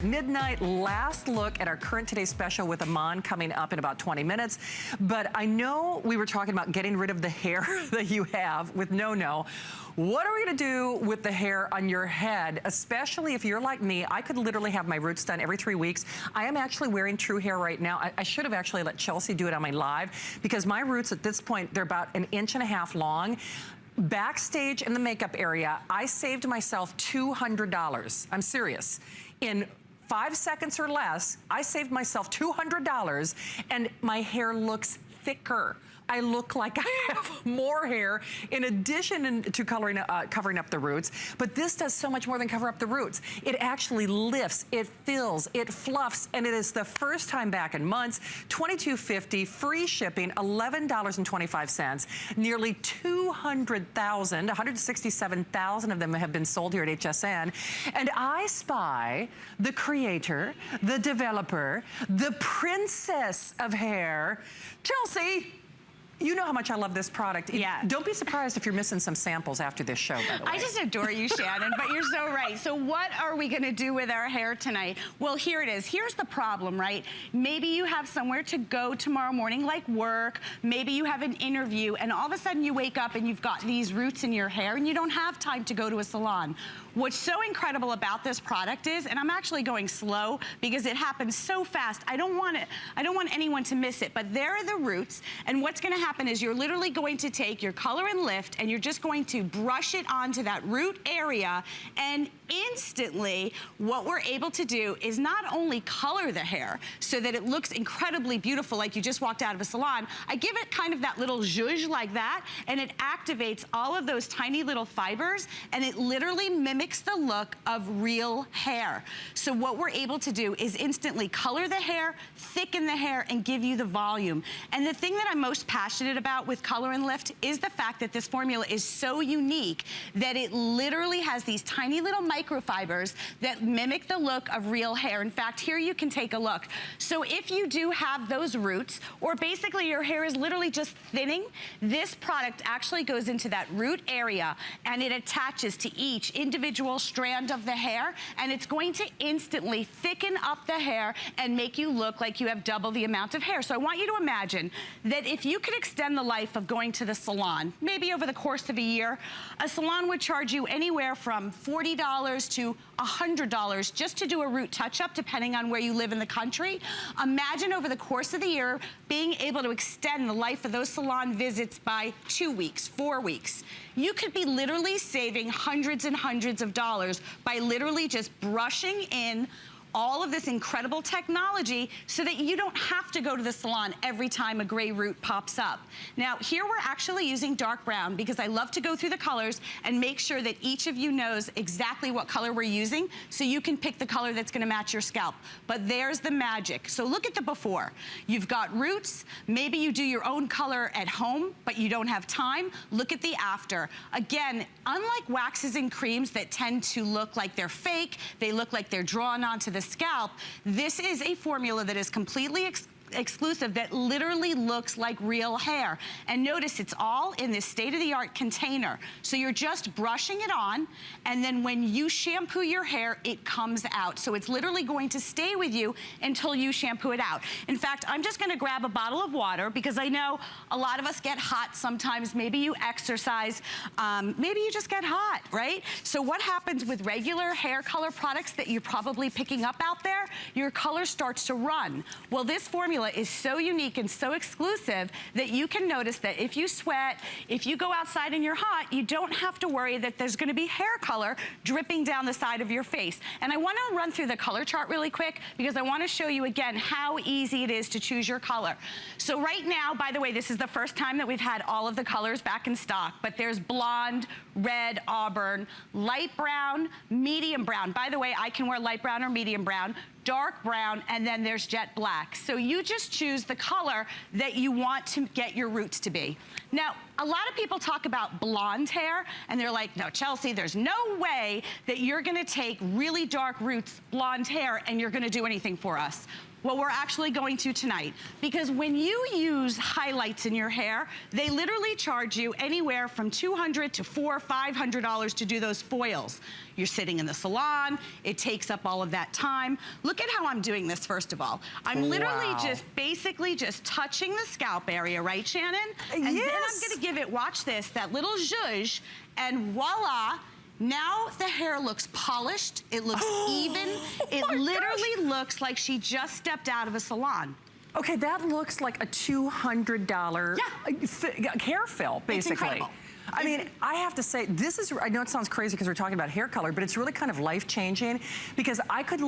Midnight last look at our current Today special with Aman coming up in about 20 minutes. But I know we were talking about getting rid of the hair that you have with no. What are we gonna do with the hair on your head, especially if you're like me? I could literally have my roots done every 3 weeks. I am actually wearing TRUHAIR right now. I should have actually let Chelsea do it on my live because my roots at this point, they're about 1.5 inches long. Backstage in the makeup area, I saved myself $200. I'm serious. In 5 seconds or less, I saved myself $200 and my hair looks thicker. I look like I have more hair in addition to covering up the roots. But this does so much more than cover up the roots. It actually lifts, it fills, it fluffs, and it is the first time back in months. $22.50, free shipping, $11.25. Nearly 200,000, 167,000 of them have been sold here at HSN. And I spy the creator, the developer, the princess of hair, Chelsea. You know how much I love this product. Yeah. Don't be surprised if you're missing some samples after this show, by the way. I just adore you, Shannon, but you're so right. So what are we gonna do with our hair tonight? Well, here it is. Here's the problem, right? Maybe you have somewhere to go tomorrow morning, like work. Maybe you have an interview, and all of a sudden you wake up and you've got these roots in your hair, and you don't have time to go to a salon. What's so incredible about this product is, and I'm actually going slow because it happens so fast, I don't want anyone to miss it, but there are the roots, and what's gonna happen is you're literally going to take your ColornLift and you're just going to brush it onto that root area, and instantly what we're able to do is not only color the hair so that it looks incredibly beautiful like you just walked out of a salon. I give it kind of that little zhuzh like that, and it activates all of those tiny little fibers, and it literally mimics the look of real hair. So what we're able to do is instantly color the hair, thicken the hair, and give you the volume. And the thing that I'm most passionate about with ColornLift is the fact that this formula is so unique that it literally has these tiny little microfibers that mimic the look of real hair. In fact, here you can take a look. So if you do have those roots, or basically your hair is literally just thinning, this product actually goes into that root area and it attaches to each individual strand of the hair, and it's going to instantly thicken up the hair and make you look like you have double the amount of hair. So I want you to imagine that if you could extend the life of going to the salon, maybe over the course of a year, a salon would charge you anywhere from $40 to $100 just to do a root touch-up, depending on where you live in the country. Imagine over the course of the year being able to extend the life of those salon visits by 2 weeks, 4 weeks. You could be literally saving hundreds and hundreds of dollars by literally just brushing in all of this incredible technology so that you don't have to go to the salon every time a gray root pops up. Now, here we're actually using dark brown because I love to go through the colors and make sure that each of you knows exactly what color we're using so you can pick the color that's gonna match your scalp. But there's the magic. So look at the before. You've got roots. Maybe you do your own color at home, but you don't have time. Look at the after. Again, unlike waxes and creams that tend to look like they're fake, they look like they're drawn onto the scalp, this is a formula that is completely exclusive that literally looks like real hair. And notice it's all in this state-of-the-art container. So you're just brushing it on, and then when you shampoo your hair, it comes out. So it's literally going to stay with you until you shampoo it out. In fact, I'm just gonna grab a bottle of water because I know a lot of us get hot sometimes. Maybe you exercise, maybe you just get hot, right? So what happens with regular hair color products that you're probably picking up out there? Your color starts to run. Well, this formula is so unique and so exclusive that you can notice that if you sweat, if you go outside and you're hot, you don't have to worry that there's gonna be hair color dripping down the side of your face. And I wanna run through the color chart really quick because I wanna show you again how easy it is to choose your color. So right now, by the way, this is the first time that we've had all of the colors back in stock, but there's blonde, red, auburn, light brown, medium brown. By the way, I can wear light brown or medium brown, dark brown, and then there's jet black. So you just choose the color that you want to get your roots to be. Now, a lot of people talk about blonde hair, and they're like, no, Chelsea, there's no way that you're gonna take really dark roots, blonde hair, and you're gonna do anything for us. Well, we're actually going to tonight, because when you use highlights in your hair, they literally charge you anywhere from $200 to $400, $500 to do those foils. You're sitting in the salon, it takes up all of that time. Look at how I'm doing this, first of all. I'm literally just basically just touching the scalp area, right, Shannon? And then I'm gonna give it, watch this, that little zhuzh, and voila, now the hair looks polished, it looks even, it literally looks like she just stepped out of a salon. Okay, that looks like a $200 hair fill, basically. It's incredible. I mean, I have to say, this is, I know it sounds crazy because we're talking about hair color, but it's really kind of life-changing, because I could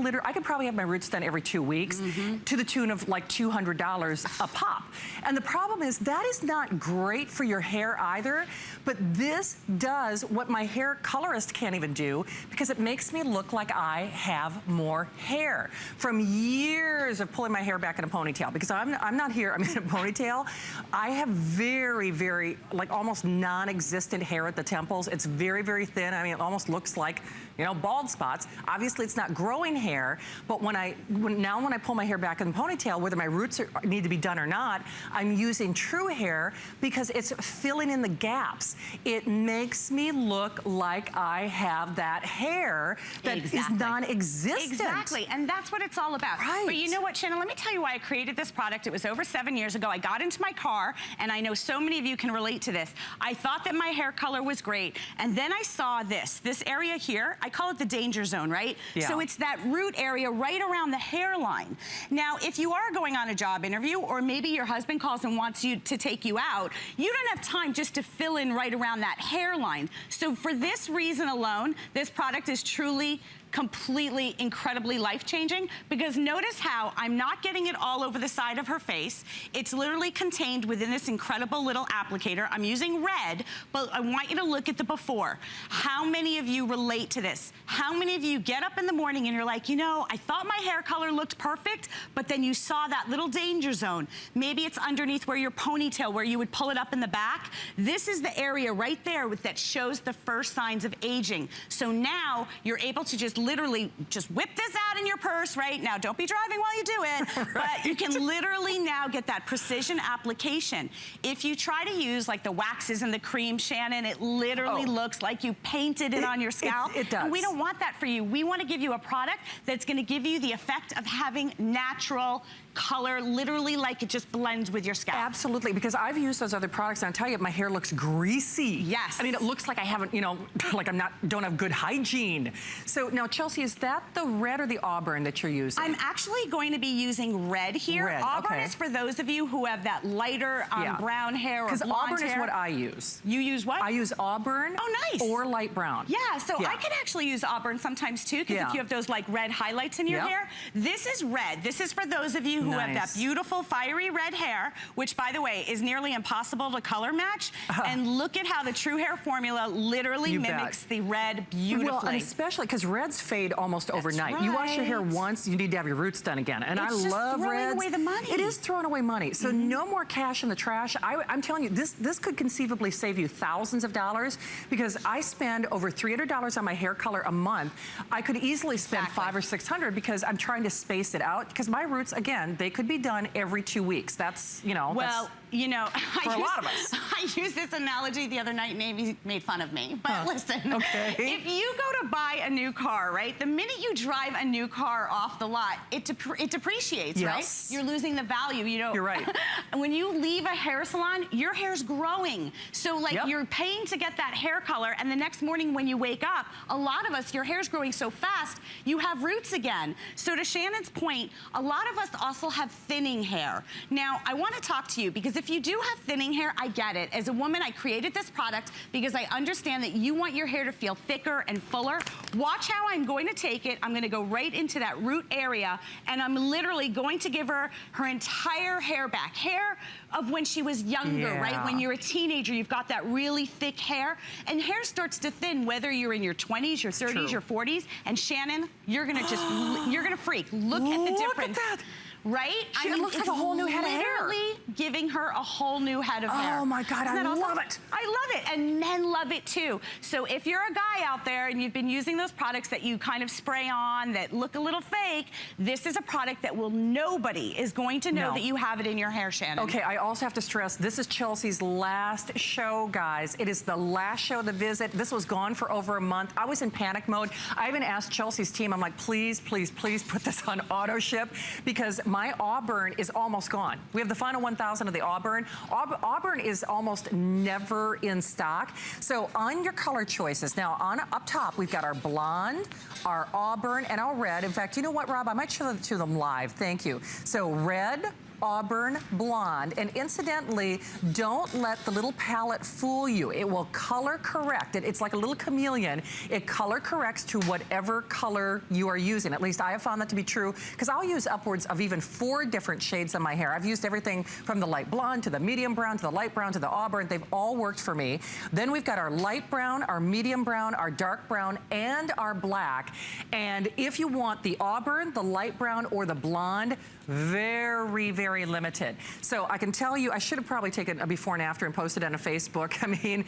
probably have my roots done every 2 weeks to the tune of like $200 a pop. And the problem is that is not great for your hair either, but this does what my hair colorist can't even do, because it makes me look like I have more hair from years of pulling my hair back in a ponytail, because I'm not here, I'm in a ponytail. I have very, very, like almost non-existent hair at the temples. It's very, very thin. I mean, it almost looks like, you know, bald spots. Obviously, it's not growing hair, but now when I pull my hair back in the ponytail, whether my roots need to be done or not, I'm using TRUHAIR because it's filling in the gaps. It makes me look like I have that hair that is non-existent. Exactly, and that's what it's all about. Right. But you know what, Shannon, let me tell you why I created this product. It was over 7 years ago. I got into my car, and I know so many of you can relate to this. I thought that my hair color was great, and then I saw this area here. I call it the danger zone, right? Yeah. So it's that root area right around the hairline. Now, if you are going on a job interview, or maybe your husband calls and wants you to take you out, you don't have time just to fill in right around that hairline. So for this reason alone, this product is truly completely, incredibly life-changing, because notice how I'm not getting it all over the side of her face. It's literally contained within this incredible little applicator. I'm using red, but I want you to look at the before. How many of you relate to this? How many of you get up in the morning and you're like, you know, I thought my hair color looked perfect, but then you saw that little danger zone. Maybe it's underneath where your ponytail, where you would pull it up in the back. This is the area right there that shows the first signs of aging. So now you're able to just literally just whip this out in your purse right now. Don't be driving while you do it, but you can literally now get that precision application. If you try to use like the waxes and the cream, Shannon, it literally looks like you painted it on your scalp. It does. And we don't want that for you. We want to give you a product that's going to give you the effect of having natural color, literally like it just blends with your scalp. Absolutely, because I've used those other products and I tell you, my hair looks greasy. Yes. I mean, it looks like I haven't, you know, like don't have good hygiene. So now, Chelsea, is that the red or the auburn that you're using? I'm actually going to be using red here. Red, auburn is for those of you who have that lighter brown hair or blonde hair. Because auburn is what I use. You use what? I use auburn. Oh, nice. Or light brown. Yeah, so I can actually use auburn sometimes too, because if you have those like red highlights in your hair. This is red. This is for those of you who have that beautiful fiery red hair, which by the way is nearly impossible to color match. And look at how the TRUHAIR formula literally mimics the red beautifully. Well, and especially because reds fade almost overnight. You wash your hair once, you need to have your roots done again. And I love reds. It's throwing away the money. It is throwing away money. So no more cash in the trash. I'm telling you, this could conceivably save you thousands of dollars, because I spend over $300 on my hair color a month. I could easily spend $500 or $600 because I'm trying to space it out, because my roots, again, they could be done every 2 weeks. That's, you know, well, you know, for a lot of us. I used this analogy the other night and Amy made fun of me. But listen, if you go to buy a new car, right, the minute you drive a new car off the lot, it depreciates, right? You're losing the value, you know. You're right. When you leave a hair salon, your hair's growing. So like you're paying to get that hair color, and the next morning when you wake up, a lot of us, your hair's growing so fast, you have roots again. So to Shannon's point, a lot of us also have thinning hair. Now, I want to talk to you, because if you do have thinning hair, I get it. As a woman, I created this product because I understand that you want your hair to feel thicker and fuller. Watch how I'm going to take it. I'm going to go right into that root area, and I'm literally going to give her entire hair back. Hair of when she was younger, right? When you're a teenager, you've got that really thick hair, and hair starts to thin whether you're in your 20s, your 30s, your 40s. And Shannon, you're gonna just, you're gonna freak. Look at the difference. Look at that. Right? I mean, it looks like a whole new head of hair. Literally giving her a whole new head of hair. Oh my God, I love it. I love it, and men love it too. So if you're a guy out there and you've been using those products that that you kind of spray on that look a little fake. This is a product that nobody is going to know that you have it in your hair, Shannon. Okay, I also have to stress, this is Chelsea's last show, guys. It is the last show of the visit. This was gone for over a month. I was in panic mode. I even asked Chelsea's team, I'm like, please, please, please put this on auto ship because my Auburn is almost gone. We have the final 1,000 of the Auburn. Auburn is almost never in stock. So on your color choices, now up top, we've got our blonde, our Auburn, and our red. In fact, you know what, Rob? I might show them to them live. Thank you. So red, Auburn, blonde, and incidentally, don't let the little palette fool you. It will color correct. It's like a little chameleon. It color corrects to whatever color you are using. At least I have found that to be true because I'll use upwards of even 4 different shades on my hair. I've used everything from the light blonde to the medium brown to the light brown to the Auburn. They've all worked for me. Then we've got our light brown, our medium brown, our dark brown, and our black. And if you want the Auburn, the light brown, or the blonde, very, very limited. So I can tell you, I should have probably taken a before and after and posted it on a Facebook. I mean,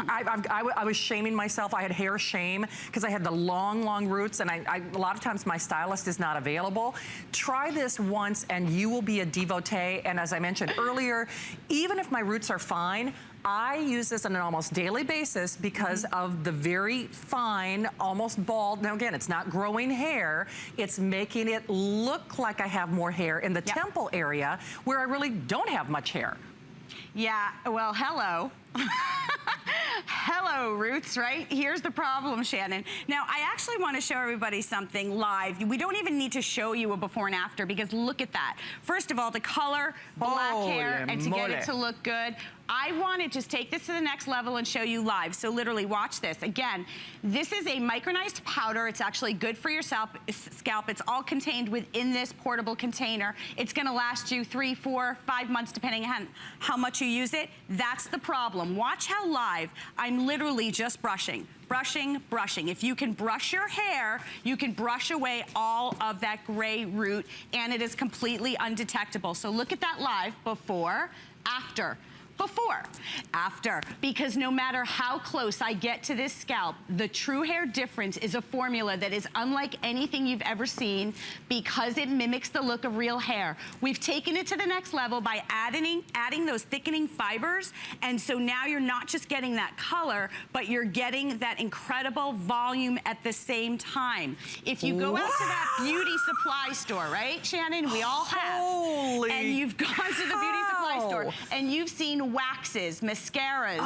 I was shaming myself. I had hair shame because I had the long, long roots, and a lot of times my stylist is not available. Try this once and you will be a devotee. And as I mentioned earlier, even if my roots are fine, I use this on an almost daily basis because of the very fine, almost bald. Now again, it's not growing hair. It's making it look like I have more hair in the temple area where I really don't have much hair. Yeah, well, hello. Hello, roots, right? Here's the problem, Shannon. Now, I actually want to show everybody something live. We don't even need to show you a before and after because look at that. First of all, to color black hair and to get it to look good, I want to just take this to the next level and show you live. So literally watch this. Again, this is a micronized powder. It's actually good for your scalp. It's all contained within this portable container. It's going to last you 3, 4, 5 months depending on how much you use it. That's the problem. Watch how live I'm literally just brushing. Brushing, brushing. If you can brush your hair, you can brush away all of that gray root and it is completely undetectable. So look at that live, before, after. Before, after, because no matter how close I get to this scalp, the TRUHAIR difference is a formula that is unlike anything you've ever seen because it mimics the look of real hair. We've taken it to the next level by adding those thickening fibers, and so now you're not just getting that color, but you're getting that incredible volume at the same time. If you go out to that beauty supply store, right, Shannon? We all have. Holy and you've gone to the beauty supply store, and you've seen waxes, mascaras,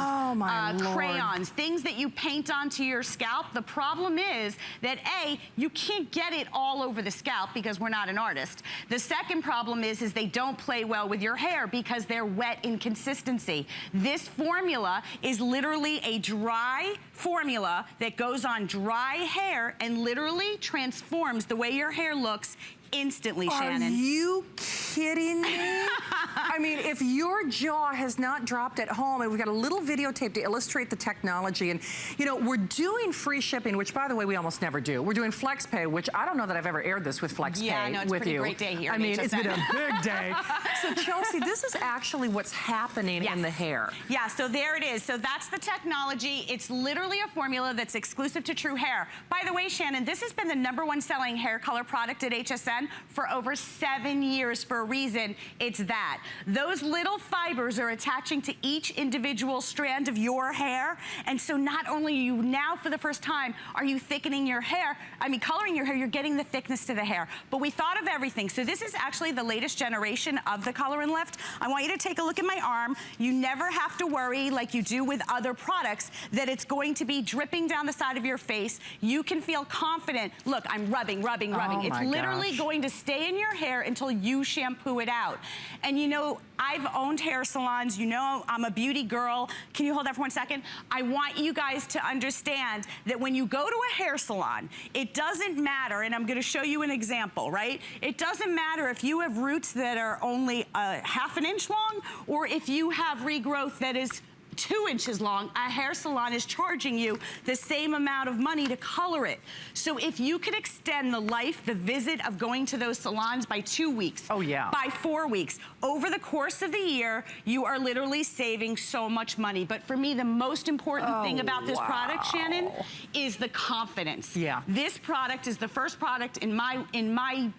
crayons, things that you paint onto your scalp. The problem is that A, you can't get it all over the scalp because we're not an artist. The second problem is they don't play well with your hair because they're wet in consistency. This formula is literally a dry formula that goes on dry hair and literally transforms the way your hair looks instantly, Shannon. Are you kidding me? I mean, if your jaw has not dropped at home, and we've got a little videotape to illustrate the technology, and you know, we're doing free shipping, which by the way, we almost never do. We're doing FlexPay, which I don't know that I've ever aired this with FlexPay yeah, no, it's with a you. Great day here. I mean, it's been a big day. So Chelsea, this is actually what's happening in the hair. Yeah, so there it is. So that's the technology. It's literally a formula that's exclusive to TRUHAIR. By the way, Shannon, this has been the #1 selling hair color product at HSN for over 7 years for a reason. It's that. Those little fibers are attaching to each individual strand of your hair. And so not only are you now for the first time are you thickening your hair, coloring your hair, you're getting the thickness to the hair. But we thought of everything. So this is actually the latest generation of the ColornLift. I want you to take a look at my arm. You never have to worry like you do with other products that it's going to be dripping down the side of your face. You can feel confident. Look, I'm rubbing. It's literally going to stay in your hair until you shampoo it out. And you know, I've owned hair salons. You know, I'm a beauty girl. Can you hold that for 1 second? I want you guys to understand that when you go to a hair salon, it doesn't matter, and I'm gonna show you an example, right? It doesn't matter if you have roots that are only 1/2 inch long or if you have regrowth that is 2 inches long, a hair salon is charging you the same amount of money to color it. So if you could extend the visit of going to those salons by 2 weeks, by 4 weeks, over the course of the year, you are literally saving so much money. But for me, the most important thing about this product, Shannon, is the confidence. This product is the first product in my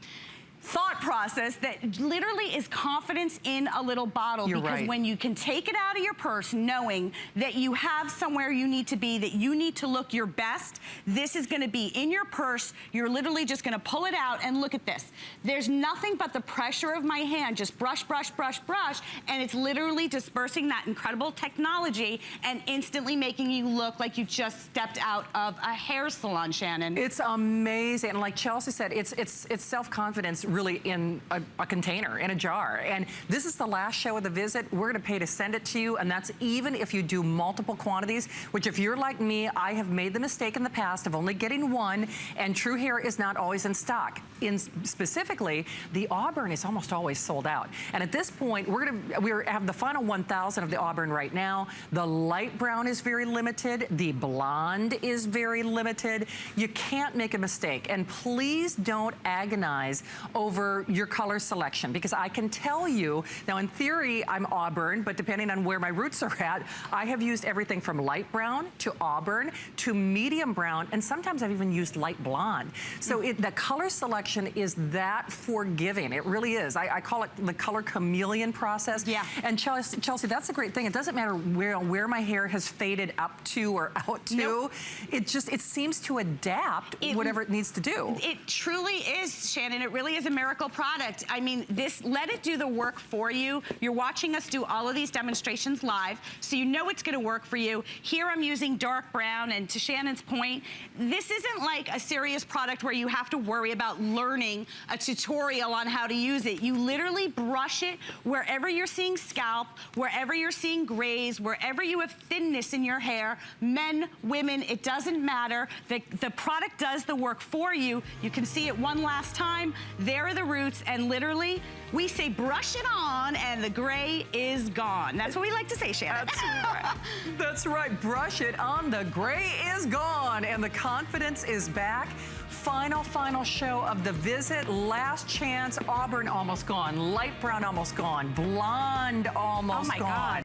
thought process that literally is confidence in a little bottle. Because when you can take it out of your purse knowing that you have somewhere you need to be, that you need to look your best, this is gonna be in your purse. You're literally just gonna pull it out and look at this. There's nothing but the pressure of my hand, just brush, brush, brush, brush, and it's literally dispersing that incredible technology and instantly making you look like you just stepped out of a hair salon, Shannon. It's amazing. And like Chelsea said, it's self-confidence really in a container, in a jar. And this is the last show of the visit. We're gonna pay to send it to you, and that's even if you do multiple quantities, which if you're like me, I have made the mistake in the past of only getting one, and TRUHAIR is not always in stock. Specifically, the Auburn is almost always sold out. And at this point, we have the final 1,000 of the Auburn right now. The light brown is very limited. The blonde is very limited. You can't make a mistake. And please don't agonize over your color selection, because I can tell you, now in theory, I'm Auburn, but depending on where my roots are at, I have used everything from light brown to Auburn to medium brown, and sometimes I've even used light blonde. So the color selection is that forgiving. It really is. I call it the color chameleon process. And Chelsea, that's a great thing. It doesn't matter where my hair has faded up to or out to. It seems to adapt whatever it needs to do. It truly is, Shannon. It really is a miracle product. I mean, let it do the work for you. You're watching us do all of these demonstrations live, so you know it's gonna work for you. Here I'm using dark brown, and to Shannon's point, this isn't like a serious product where you have to worry about learning a tutorial on how to use it. You literally brush it wherever you're seeing scalp, wherever you're seeing grays, wherever you have thinness in your hair, men, women, it doesn't matter. The product does the work for you. You can see it one last time. There are the roots, and literally, we say brush it on and the gray is gone. That's what we like to say, Shannon. That's right. That's right. Brush it on, the gray is gone, and the confidence is back. Final show of the visit. Last chance. Auburn almost gone. Light brown almost gone. Blonde almost gone.